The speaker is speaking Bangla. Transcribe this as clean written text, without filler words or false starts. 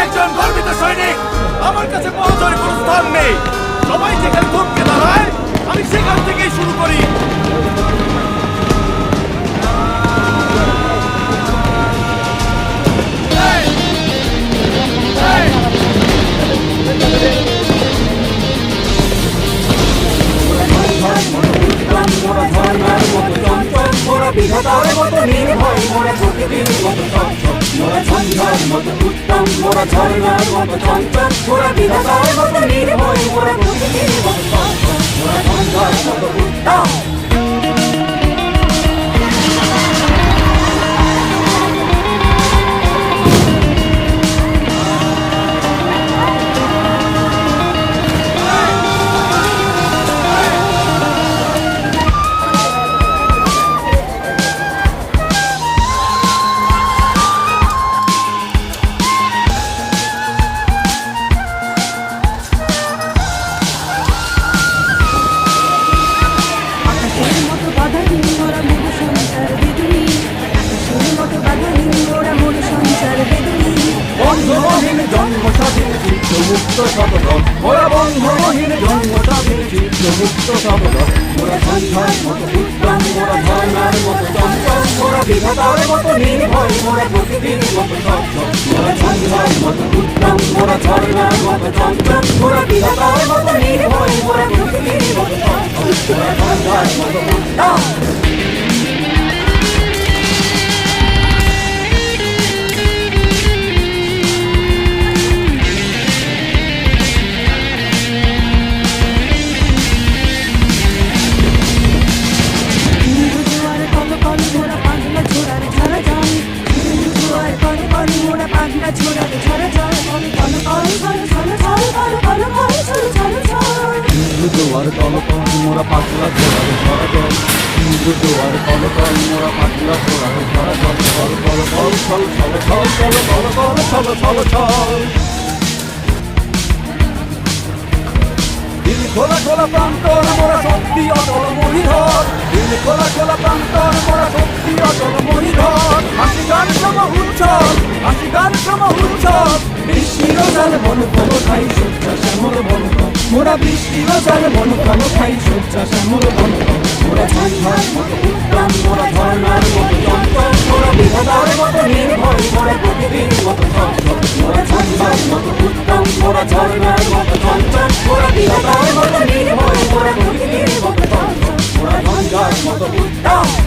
একজন গর্বিত সৈনিক। আমার কাছে পৌঁছার কোনো স্থান নেই। সবাই যেখানে থমকে দাঁড়ায় আমি সেখান থেকেই শুরু করি। বিধাতার মতো নির্ভয় মোরা প্রকৃতির মতো চঞ্চল মোরা ঝঞ্ঝার মতো উত্তম মোরা ঝর্ণার মতো চঞ্চল মোরা বিধাতার মতো নির্ভয় মোরা প্রকৃতির মতো চঞ্চল মোরা ঝঞ্ঝার মতো উত্তম। বন্ধহীন জন্ম স্বাধীন চিত্ত মুক্ত শতদল মোরা বন্ধহীন জন্ম স্বাধীন চিত্ত মুক্ত শতদল মোরা ঝঞ্ঝার মতো উত্তম মোরা ঝর্ণার মতো চঞ্চল মোরা বিধাতার মতো নির্ভয় মোরা প্রকৃতির মতো চঞ্চল মোরা ঝঞ্ঝার মতো উত্তম মোরা ঝর্ণার মতো চঞ্চল মোরা বিধাতার মতো নির্ভয় মোরা প্রকৃতির মতো চঞ্চল মোরা ঝঞ্ঝার মতো উত্তম। জোয়ার কলকল মোরা পাতলা ঝোড়ারে ঝরা জল জোয়ার কলকল মোরা পাতলা ঝোড়ারে ঝরা জল ছল কল কল ছল ছল ছল ছল কল কল ছল ছল ছল। দিল খোলা খোলা প্রান্তর মোরা শক্তি অটল মহিধর দিল খোলা খোলা প্রান্তর মোরা শক্তি অটল মহিধর হাসি গান সম উৎসব হাসি গান সম উৎসব বৃষ্টির জালে মন কল খাই সজ্জা শ্যামল বন মোরা বৃষ্টির জালে মন কল খাই সজ্জা শ্যামল বন মোরা ঝঞ্ঝার মতো উত্তম মোরা ঝর্ণার মতো চঞ্চল মোরা বিধাতার মতো নির্ভয় মোরা প্রকৃতির মতো চঞ্চল মোরা ঝঞ্ঝার মতো উত্তম মোরা ঝর্ণার মতো চঞ্চল মোরা বিধাতার মতো নির্ভয় মোরা প্রকৃতির মতো চঞ্চল মোরা ঝঞ্ঝার মতো উত্তম।